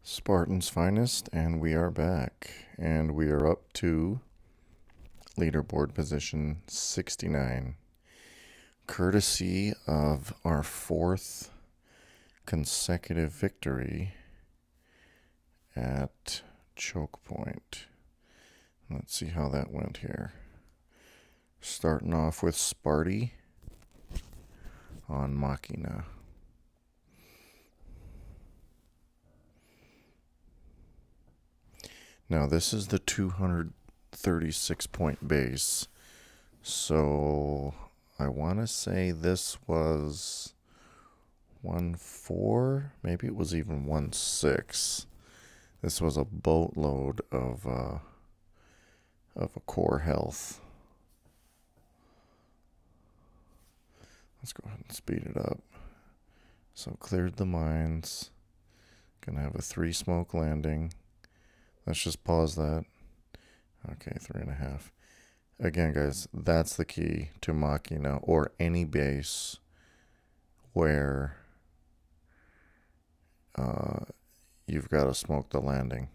Spartans Finest, and we are back. And we are up to leaderboard position 69, courtesy of our fourth consecutive victory at choke point. Let's see how that went here. Starting off with Sparty on Machina. Now this is the 236 point base, so I want to say this was 1-4, maybe it was even 1-6. This was a boatload of a core health. Let's go ahead and speed it up. So cleared the mines. Gonna have a 3 smoke landing. Let's just pause that. Okay, 3.5. Again, guys, that's the key to Machina or any base where you've got to smoke the landing.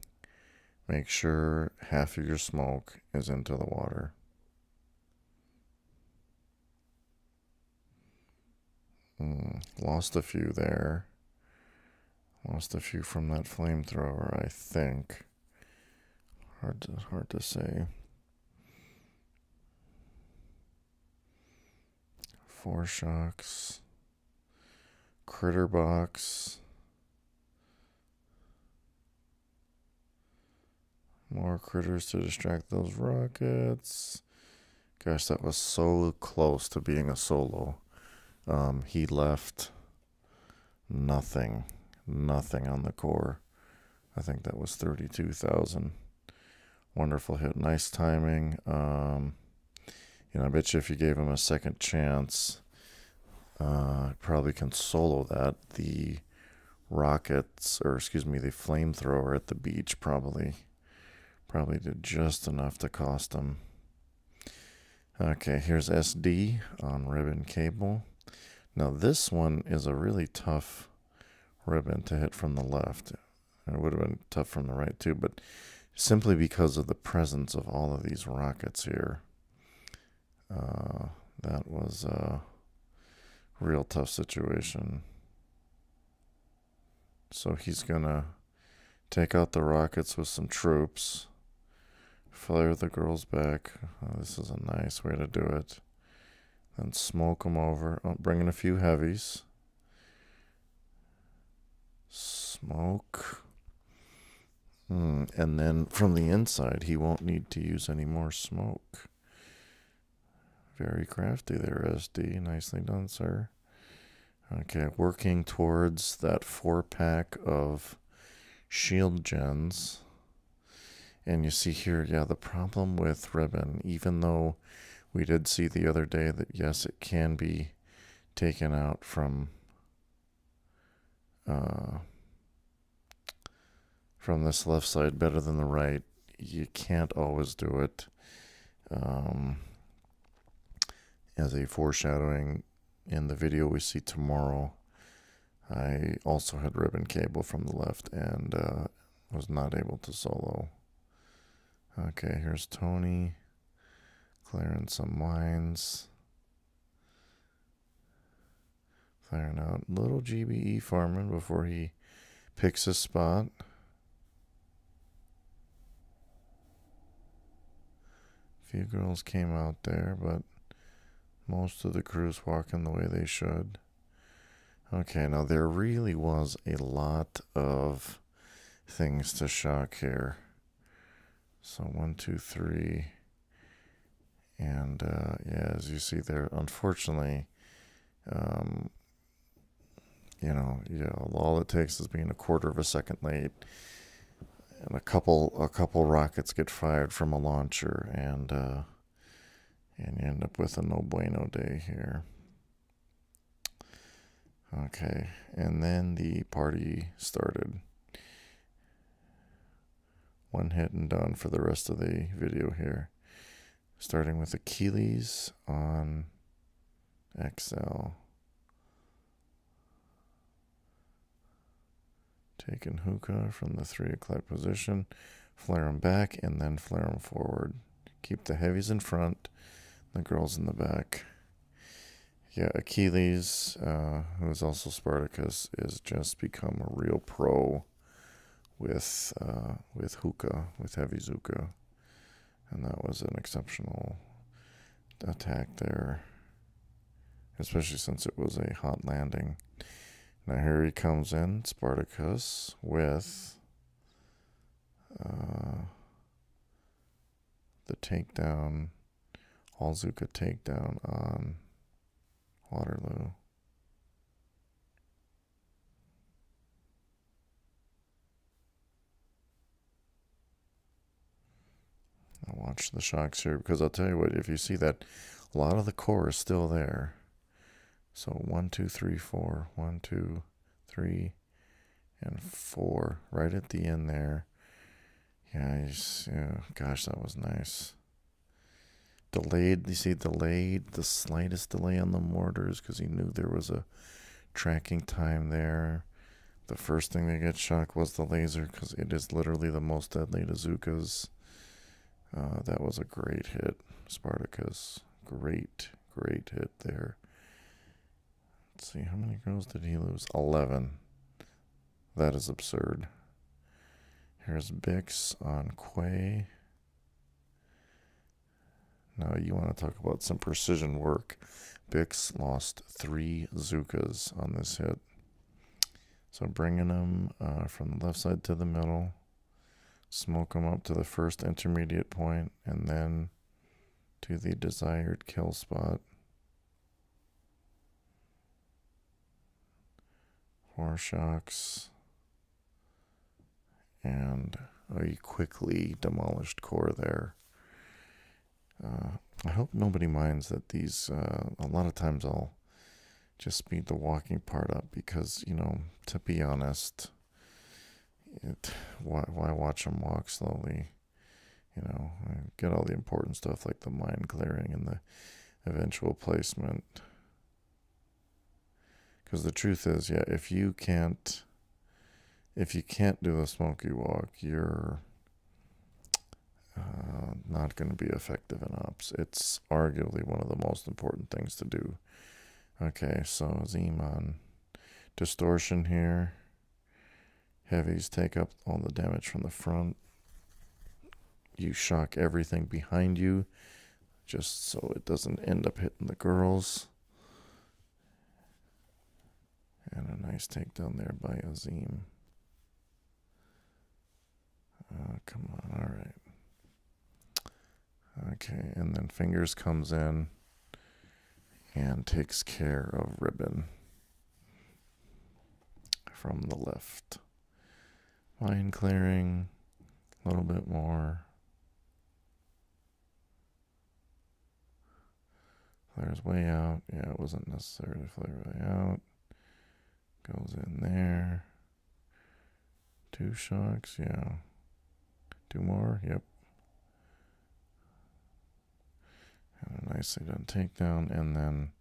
Make sure half of your smoke is into the water. Lost a few there. Lost a few from that flamethrower, I think. Hard to say. 4 shocks. Critter box. More critters to distract those rockets. Gosh, that was so close to being a solo. He left nothing on the core. I think that was 32,000. Wonderful hit, nice timing. I bet you if you gave him a second chance, probably can solo that. The rockets, or excuse me, the flamethrower at the beach probably did just enough to cost him. Okay, here's SD on ribbon cable. Now this one is a really tough ribbon to hit from the left. It would have been tough from the right too, but simply because of the presence of all of these rockets here. That was a real tough situation. So he's gonna take out the rockets with some troops. Flare the girls back. This is a nice way to do it. Then smoke them over. Oh, bring in a few heavies. Smoke. And then from the inside, he won't need to use any more smoke. Very crafty there, SD. Nicely done, sir. Okay, working towards that 4-pack of shield gens. And you see here, yeah, the problem with ribbon, even though we did see the other day that, yes, it can be taken out from this left side better than the right. You can't always do it. As a foreshadowing in the video we see tomorrow, I also had ribbon cable from the left and was not able to solo. Okay, here's Tony clearing some mines. Firing out little GBE farming before he picks his spot. Few girls came out there, but most of the crew's walking the way they should. Okay, now there really was a lot of things to shock here. So 1, 2, 3. And yeah, as you see there, unfortunately, all it takes is being a quarter of a second late. And a couple rockets get fired from a launcher, and you end up with a no bueno day here. Okay, and then the party started. One hit and done for the rest of the video here. Starting with Achilles on XL. Taking hookah from the 3 o'clock position. Flare them back and then flare them forward. Keep the heavies in front, the girls in the back. Yeah, Achilles, who is also Spartacus, is just become a real pro with hookah, with heavy hookah. And that was an exceptional attack there, especially since it was a hot landing. Now here he comes in, Spartacus, with the takedown, All-Zuka takedown on Waterloo. Now watch the shocks here, because I'll tell you what, if you see that, a lot of the core is still there. So 1, 2, 3, 4, 1, 2, 3, and 4, right at the end there. Yeah, gosh, that was nice. Delayed, you see, the slightest delay on the mortars because he knew there was a tracking time there. The first thing that gets shocked was the laser because it is literally the most deadly to Zukas. That was a great hit, Spartacus. Great hit there. Let's see, how many girls did he lose? 11. That is absurd. Here's Bix on Quay. Now you want to talk about some precision work. Bix lost 3 Zukas on this hit. So bringing them from the left side to the middle. Smoke them up to the first intermediate point and then to the desired kill spot. 4 shocks. And a quickly demolished core there. I hope nobody minds that these, a lot of times I'll just speed the walking part up because, to be honest, why watch them walk slowly? Get all the important stuff like the mine clearing and the eventual placement. Because the truth is, yeah, if you can't do the smoky walk, you're not going to be effective in ops. It's arguably one of the most important things to do. Okay, so Zim on distortion here. Heavies take up all the damage from the front. You shock everything behind you just so it doesn't end up hitting the girls. And a nice takedown there by Azim. Come on, all right. Okay, and then Fingers comes in and takes care of Ribbon from the left. Line clearing, a little bit more. Flares way out. Yeah, it wasn't necessary to flare way out. Goes in there. 2 shocks, yeah. 2 more, yep. And a nicely done takedown, and then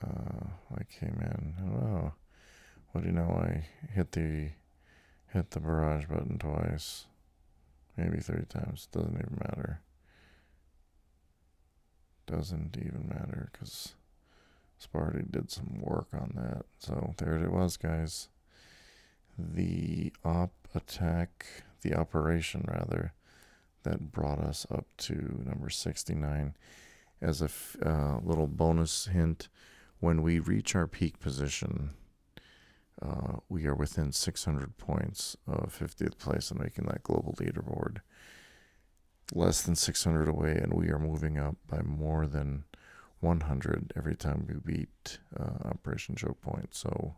I came in. Oh, what do you know? I hit the barrage button twice, maybe 3 times. Doesn't even matter. Doesn't even matter because Sparty did some work on that. So there it was, guys. The operation rather, that brought us up to number 69. As a little bonus hint, when we reach our peak position, we are within 600 points of 50th place and making that global leaderboard. Less than 600 away, and we are moving up by more than 100 every time we beat Operation Choke Point. So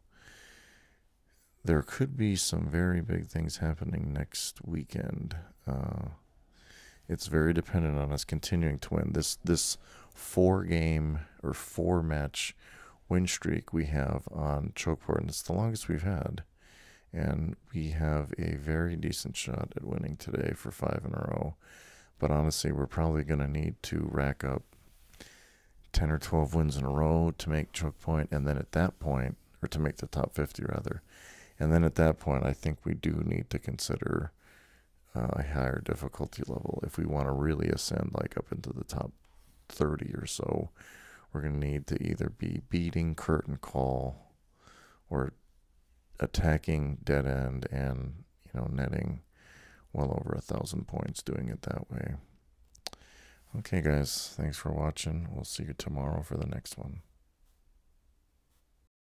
there could be some very big things happening next weekend. It's very dependent on us continuing to win. This 4-game or 4-match win streak we have on Chokeport, and it's the longest we've had. And we have a very decent shot at winning today for 5 in a row. But honestly, we're probably going to need to rack up 10 or 12 wins in a row to make Choke Point, and then at that point, or to make the top 50 rather. And then at that point, I think we do need to consider a higher difficulty level. If we want to really ascend like up into the top 30 or so, we're going to need to either be beating curtain call or attacking dead end and, netting well over 1,000 points doing it that way. Okay, guys, thanks for watching. We'll see you tomorrow for the next one.